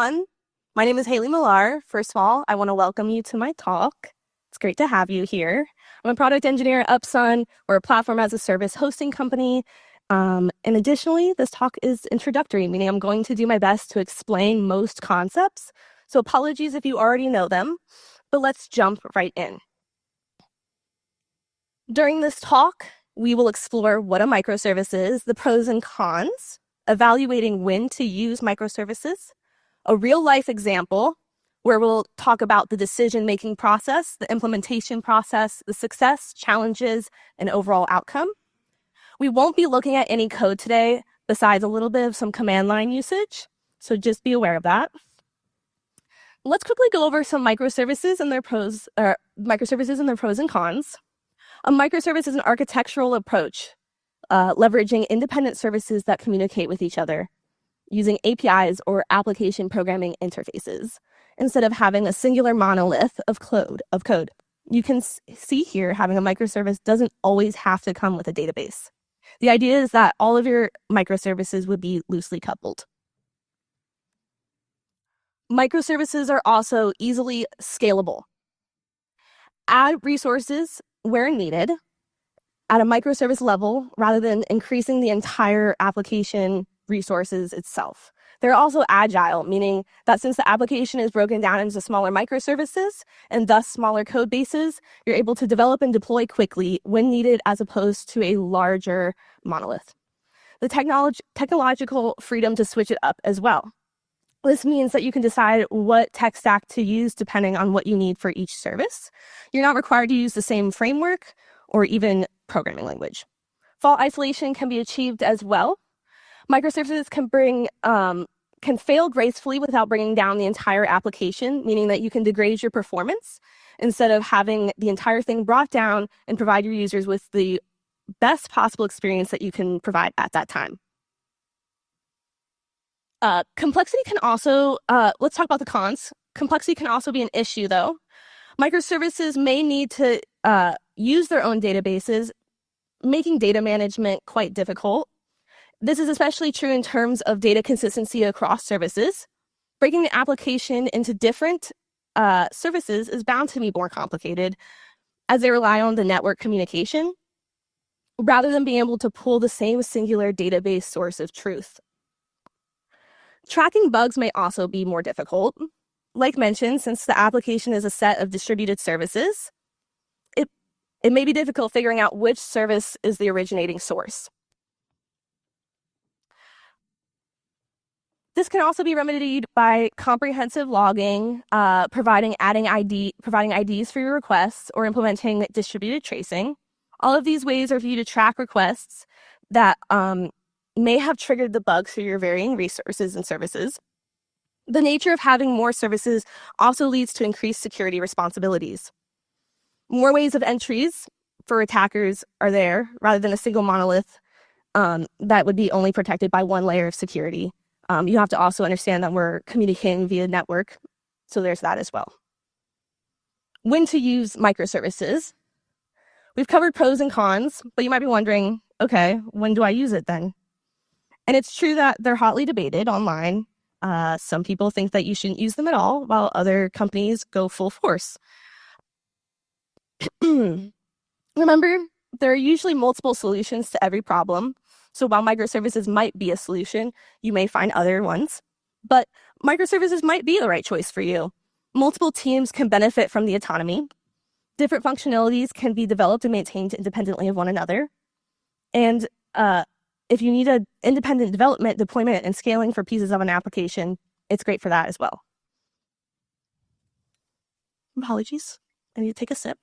everyone. My name is Haley Millar. First of all, I want to welcome you to my talk. It's great to have you here. I'm a product engineer at Upsun. We're a platform as a service hosting company. And additionally, this talk is introductory, meaning I'm going to do my best to explain most concepts. So apologies if you already know them, but let's jump right in. During this talk, we will explore what a microservice is, the pros and cons, evaluating when to use microservices, a real-life example where we'll talk about the decision-making process, the implementation process, the success, challenges, and overall outcome. We won't be looking at any code today besides a little bit of some command line usage, so just be aware of that. Let's quickly go over some microservices and their pros and cons. A microservice is an architectural approach, leveraging independent services that communicate with each other using APIs or application programming interfaces instead of having a singular monolith of code. You can see here having a microservice doesn't always have to come with a database. The idea is that all of your microservices would be loosely coupled. Microservices are also easily scalable. Add resources where needed at a microservice level rather than increasing the entire application resources itself. They're also agile, meaning that since the application is broken down into smaller microservices and thus smaller code bases, you're able to develop and deploy quickly when needed as opposed to a larger monolith. The technological freedom to switch it up as well. This means that you can decide what tech stack to use depending on what you need for each service. You're not required to use the same framework or even programming language. Fault isolation can be achieved as well. Microservices can fail gracefully without bringing down the entire application, meaning that you can degrade your performance instead of having the entire thing brought down and provide your users with the best possible experience that you can provide at that time. Complexity can also, let's talk about the cons. Complexity can also be an issue though. Microservices may need to use their own databases, making data management quite difficult. This is especially true in terms of data consistency across services. Breaking the application into different services is bound to be more complicated as they rely on the network communication rather than being able to pull the same singular database source of truth. Tracking bugs may also be more difficult. Like mentioned, since the application is a set of distributed services, it may be difficult figuring out which service is the originating source. This can also be remedied by comprehensive logging, providing IDs for your requests, or implementing distributed tracing. All of these ways are for you to track requests that may have triggered the bugs through your varying resources and services. The nature of having more services also leads to increased security responsibilities. More ways of entries for attackers are there rather than a single monolith that would be only protected by one layer of security. You have to also understand that we're communicating via network, so there's that as well. When to use microservices. We've covered pros and cons, but you might be wondering, okay, when do I use it then? And it's true that they're hotly debated online. Some people think that you shouldn't use them at all, while other companies go full force. Remember, there are usually multiple solutions to every problem. So while microservices might be a solution, you may find other ones. But microservices might be the right choice for you. Multiple teams can benefit from the autonomy. Different functionalities can be developed and maintained independently of one another. And if you need an independent development, deployment, and scaling for pieces of an application, it's great for that as well. Apologies, I need to take a sip.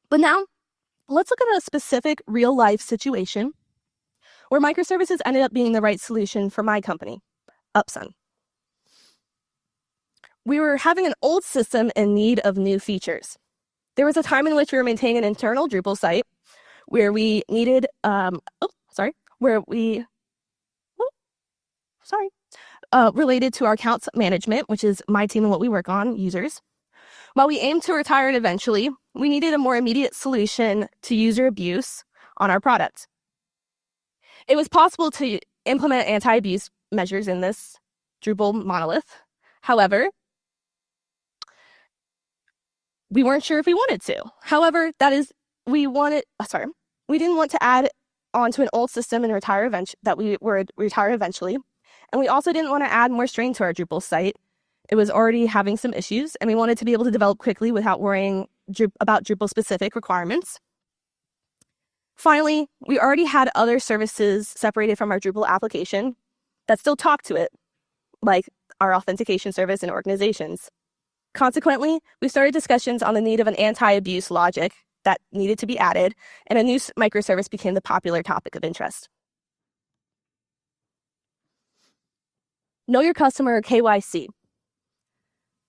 But now, let's look at a specific real-life situation where microservices ended up being the right solution for my company, Upsun. We were having an old system in need of new features. There was a time in which we were maintaining an internal Drupal site where we needed, related to our accounts management, which is my team and what we work on, users. While we aimed to retire it eventually, we needed a more immediate solution to user abuse on our product. It was possible to implement anti-abuse measures in this Drupal monolith. However, we weren't sure if we wanted to. However, we didn't want to add onto an old system and retire eventually. And we also didn't want to add more strain to our Drupal site. It was already having some issues, and we wanted to be able to develop quickly without worrying about Drupal-specific requirements. Finally, we already had other services separated from our Drupal application that still talk to it, like our authentication service and organizations. Consequently, we started discussions on the need of an anti-abuse logic that needed to be added, and a new microservice became the popular topic of interest. Know Your Customer, KYC.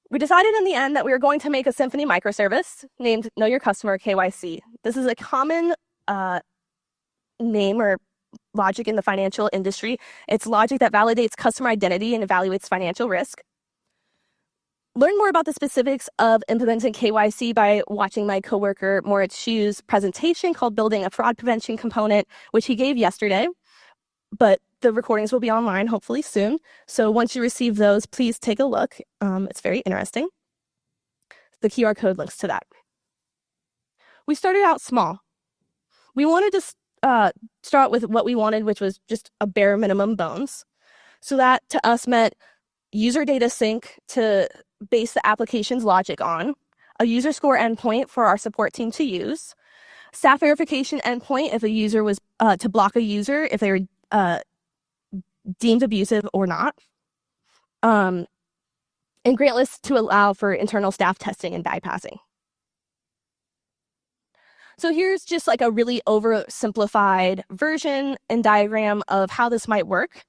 We decided in the end that we were going to make a Symfony microservice named Know Your Customer, KYC. This is a common name or logic in the financial industry. It's logic that validates customer identity and evaluates financial risk. Learn more about the specifics of implementing KYC by watching my coworker Moritz Schu's presentation called Building a Fraud Prevention Component, which he gave yesterday. But the recordings will be online hopefully soon. So once you receive those, please take a look. It's very interesting. The QR code links to that. We started out small. We wanted to start with what we wanted, which was just a bare minimum bones. So that to us meant user data sync to base the application's logic on, a user score endpoint for our support team to use, staff verification endpoint if a user was to block a user if they were deemed abusive or not, and grant lists to allow for internal staff testing and bypassing. So here's just like a really oversimplified version and diagram of how this might work.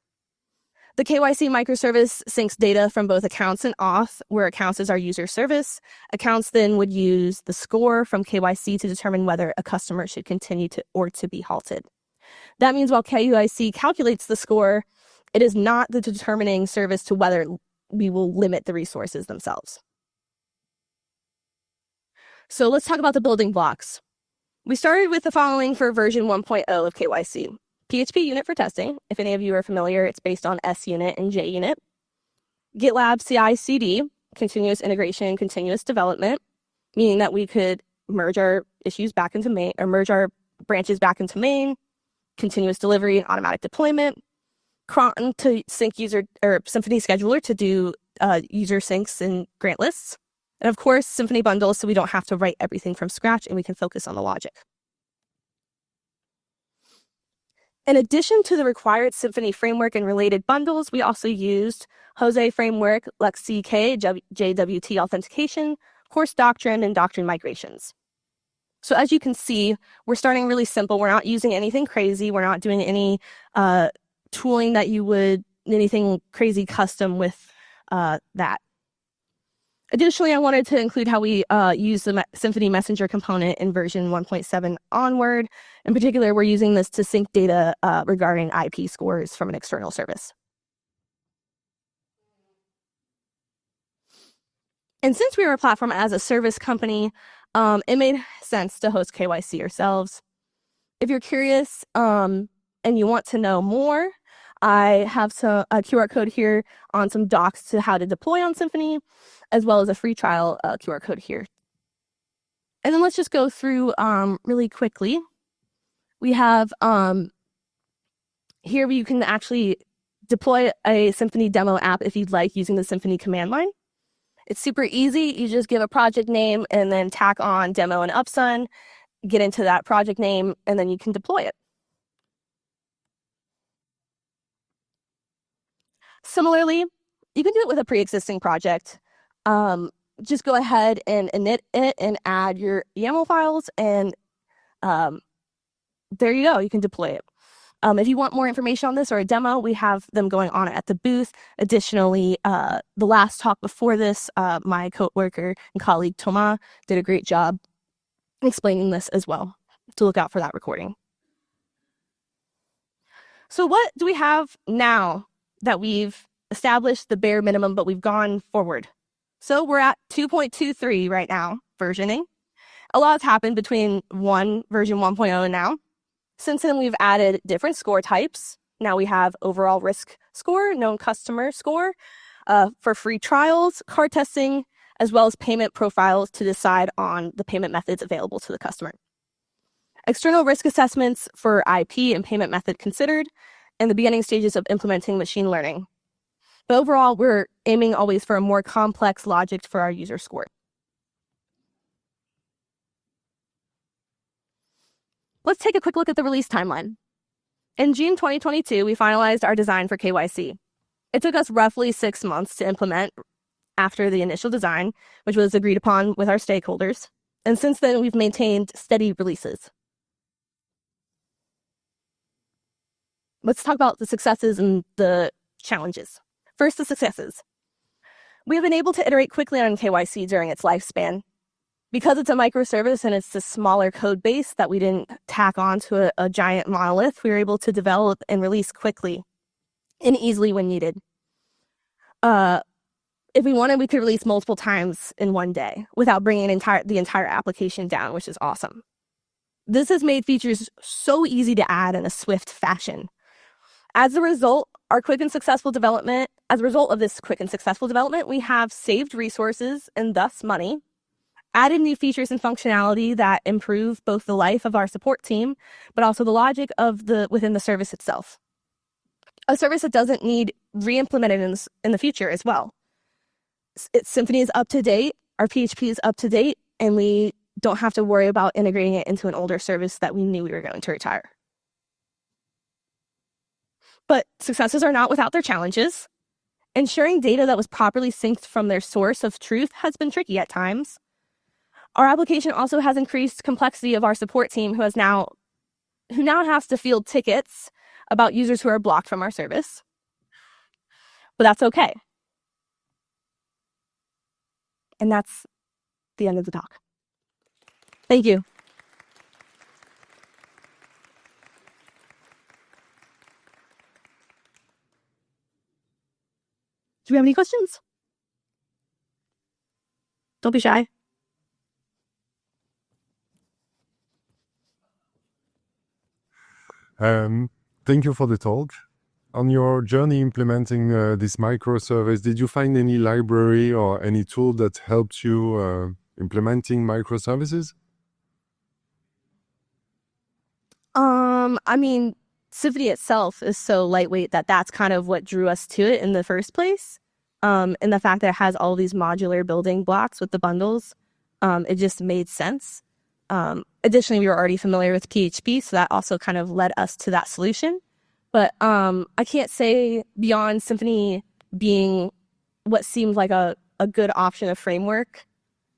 The KYC microservice syncs data from both accounts and auth, where accounts is our user service. Accounts then would use the score from KYC to determine whether a customer should continue to be halted. That means while KYC calculates the score, it is not the determining service to whether we will limit the resources themselves. So let's talk about the building blocks. We started with the following for version 1.0 of KYC. PHP unit for testing. If any of you are familiar, it's based on SUnit and JUnit. GitLab CI/CD, continuous integration, continuous development, meaning that we could merge our issues back into main, or merge our branches back into main, continuous delivery and automatic deployment, cron to sync user, or Symfony scheduler to do user syncs and grant lists. And of course, Symfony bundles, so we don't have to write everything from scratch and we can focus on the logic. In addition to the required Symfony framework and related bundles, we also used Jose framework, LexCK, JWT authentication, course doctrine, and doctrine migrations. So as you can see, we're starting really simple. We're not using anything crazy. We're not doing any tooling that you would, anything crazy custom with that. Additionally, I wanted to include how we use the Symfony Messenger component in version 1.7 onward. In particular, we're using this to sync data regarding IP scores from an external service. And since we were a platform as a service company, it made sense to host KYC ourselves. If you're curious and you want to know more, I have a QR code here on some docs to how to deploy on Symfony, as well as a free trial QR code here. And then let's just go through really quickly. We have here you can actually deploy a Symfony demo app if you'd like using the Symfony command line. It's super easy. You just give a project name and then tack on demo and Upsun, get into that project name, and then you can deploy it. Similarly, you can do it with a pre-existing project. Just go ahead and init it and add your YAML files, and there you go. You can deploy it. If you want more information on this or a demo, we have them going on at the booth. Additionally, the last talk before this, my coworker and colleague Thomas did a great job explaining this as well. To look out for that recording. So what do we have now that we've established the bare minimum, but we've gone forward? So we're at 2.23 right now, versioning. A lot has happened between version 1.0 and now. Since then, we've added different score types. Now we have overall risk score, known customer score, for free trials, card testing, as well as payment profiles to decide on the payment methods available to the customer. External risk assessments for IP and payment method considered, and the beginning stages of implementing machine learning. But overall, we're aiming always for a more complex logic for our user score. Let's take a quick look at the release timeline. In June 2022, we finalized our design for KYC. It took us roughly 6 months to implement after the initial design, which was agreed upon with our stakeholders. And since then, we've maintained steady releases. Let's talk about the successes and the challenges. First, the successes. We have been able to iterate quickly on KYC during its lifespan. Because it's a microservice and it's a smaller code base that we didn't tack on to a giant monolith, we were able to develop and release quickly and easily when needed. If we wanted, we could release multiple times in one day without bringing the entire application down, which is awesome. This has made features so easy to add in a swift fashion. As a result of this quick and successful development, we have saved resources and thus money, added new features and functionality that improve both the life of our support team, but also the logic of within the service itself. A service that doesn't need re-implemented in the future as well. Symfony is up to date, our PHP is up to date, and we don't have to worry about integrating it into an older service that we knew we were going to retire. But successes are not without their challenges. Ensuring data that was properly synced from their source of truth has been tricky at times. Our application also has increased complexity of our support team who now has to field tickets about users who are blocked from our service. But that's okay. And that's the end of the talk. Thank you. Do we have any questions? Don't be shy. Thank you for the talk. On your journey implementing this microservice, did you find any library or any tool that helped you implementing microservices? I mean, Symfony itself is so lightweight that's kind of what drew us to it in the first place. And the fact that it has all these modular building blocks with the bundles, it just made sense. Additionally, we were already familiar with PHP, so that also kind of led us to that solution. But I can't say beyond Symfony being what seemed like a good option of framework,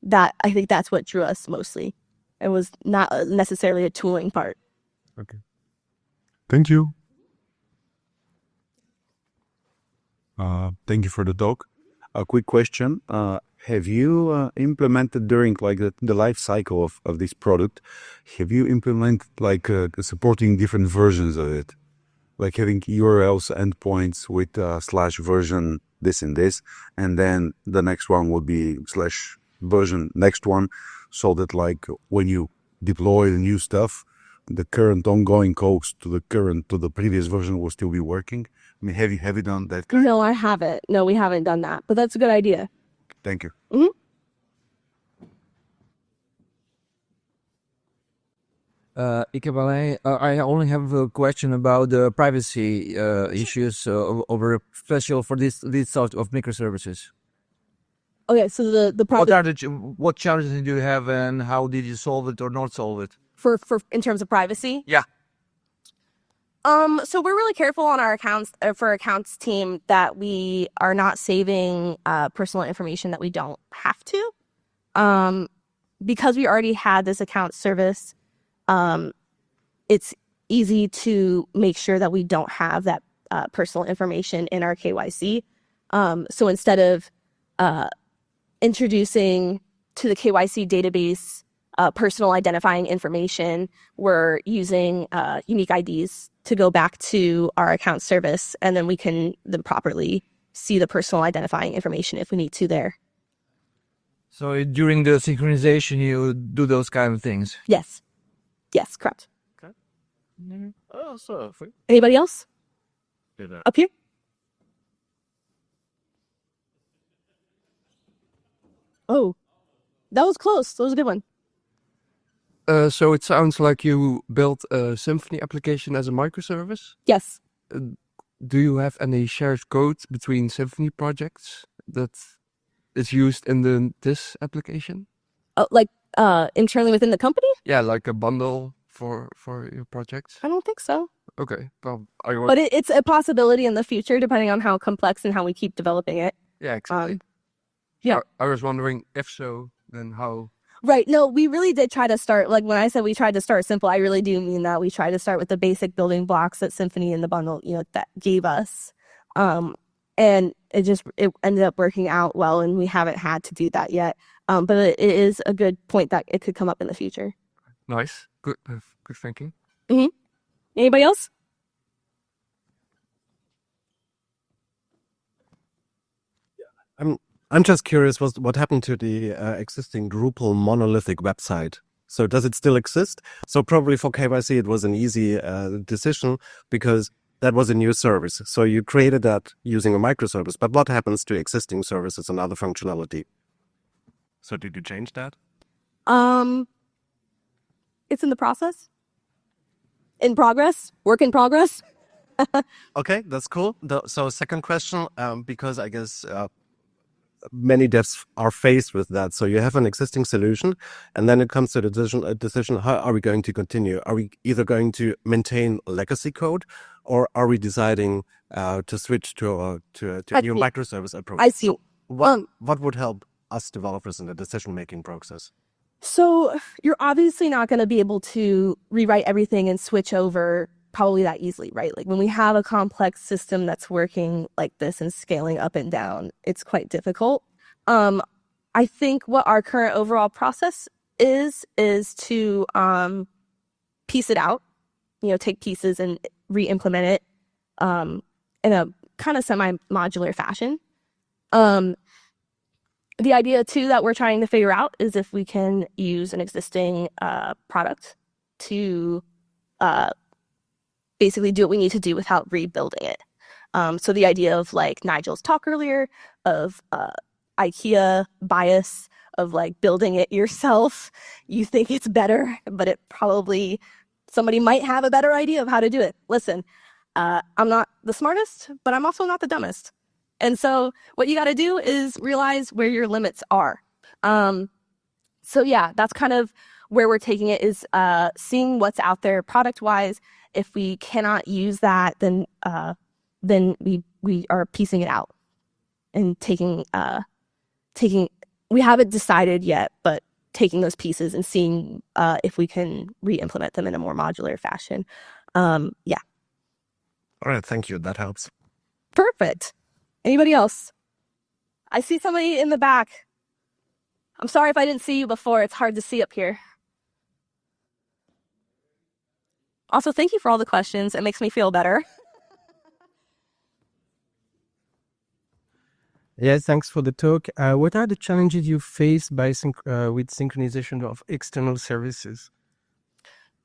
that I think that's what drew us mostly. It was not necessarily a tooling part. Okay. Thank you. Thank you for the talk. A quick question. Have you implemented during the life cycle of this product, have you implemented supporting different versions of it? Like having URLs endpoints with /version this and this, and then the next one would be /version next one, so that when you deploy the new stuff, the current ongoing codes to the previous version will still be working. I mean, have you done that? No, I haven't. No, we haven't done that, but that's a good idea. Thank you. Mm-hmm. I only have a question about the privacy issues special for this sort of microservices. Okay, so the problem. What challenges did you have, and how did you solve it or not solve it? For in terms of privacy? Yeah. So we're really careful on our accounts team that we are not saving personal information that we don't have to. Because we already had this account service, it's easy to make sure that we don't have that personal information in our KYC. So instead of introducing to the KYC database personal identifying information, we're using unique IDs to go back to our account service, and then we can properly see the personal identifying information if we need to there. So during the synchronization, you do those kind of things? Yes. Yes, correct. Okay. Anybody else? Up here? Oh, that was close. That was a good one. So it sounds like you built a Symfony application as a microservice. Yes. Do you have any shared code between Symfony projects that is used in this application? Like internally within the company? Yeah, like a bundle for your projects. I don't think so. Okay, well, But it's a possibility in the future, depending on how complex and how we keep developing it. yeah, exactly. Yeah. I was wondering if so, then how? Right. No, we really did try to start, like when I said we tried to start simple, I really do mean that we tried to start with the basic building blocks that Symfony and the bundle, that gave us. And it ended up working out well, and we haven't had to do that yet. But it is a good point that it could come up in the future. Nice. Good thinking. Anybody else? I'm just curious, what happened to the existing Drupal monolithic website? So does it still exist? So probably for KYC, it was an easy decision because that was a new service. So you created that using a microservice. But what happens to existing services and other functionality? So did you change that? It's in the process. In progress. Work in progress. Okay, that's cool. So second question, because I guess many devs are faced with that. So you have an existing solution, and then it comes to a decision, how are we going to continue? Are we either going to maintain legacy code, or are we deciding to switch to a new microservice approach? I see. What would help us developers in the decision-making process? So you're obviously not going to be able to rewrite everything and switch over probably that easily, right? Like when we have a complex system that's working like this and scaling up and down, it's quite difficult. I think what our current overall process is to piece it out, take pieces and re-implement it in a kind of semi-modular fashion. The idea too that we're trying to figure out is if we can use an existing product to basically do what we need to do without rebuilding it. So the idea of like Nigel's talk earlier of IKEA bias of like building it yourself. You think it's better, but it probably somebody might have a better idea of how to do it. Listen, I'm not the smartest, but I'm also not the dumbest. And so what you got to do is realize where your limits are. So yeah, that's kind of where we're taking it, is seeing what's out there product wise. If we cannot use that, then we are piecing it out and taking we haven't decided yet, but taking those pieces and seeing if we can re-implement them in a more modular fashion. Yeah. All right, thank you. That helps. Perfect. Anybody else? I see somebody in the back. I'm sorry if I didn't see you before. It's hard to see up here. Also, thank you for all the questions. It makes me feel better. Yes, thanks for the talk. What are the challenges you face with synchronization of external services?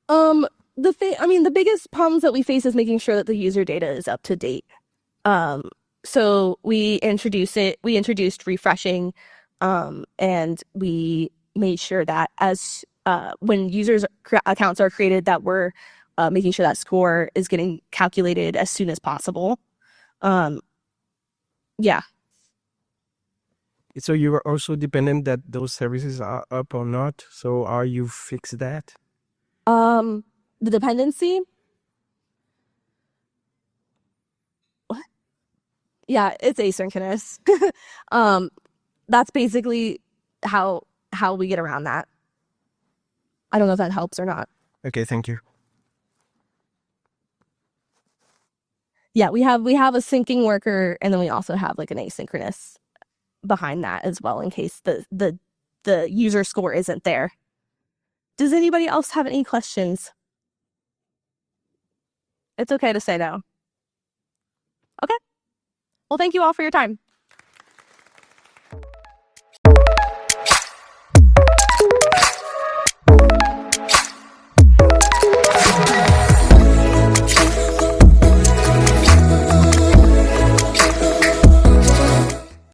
The biggest problems that we face is making sure that the user data is up to date. So we introduced refreshing, and we made sure that as when users' accounts are created, that we're making sure that score is getting calculated as soon as possible. Yeah. So you are also dependent that those services are up or not. So are you fix that? The dependency. What? Yeah, it's asynchronous. That's basically how we get around that. I don't know if that helps or not. Okay, thank you. Yeah, we have a syncing worker, and then we also have like an asynchronous behind that as well, in case the user score isn't there. Does anybody else have any questions? It's okay to say no. Okay. Well, thank you all for your time.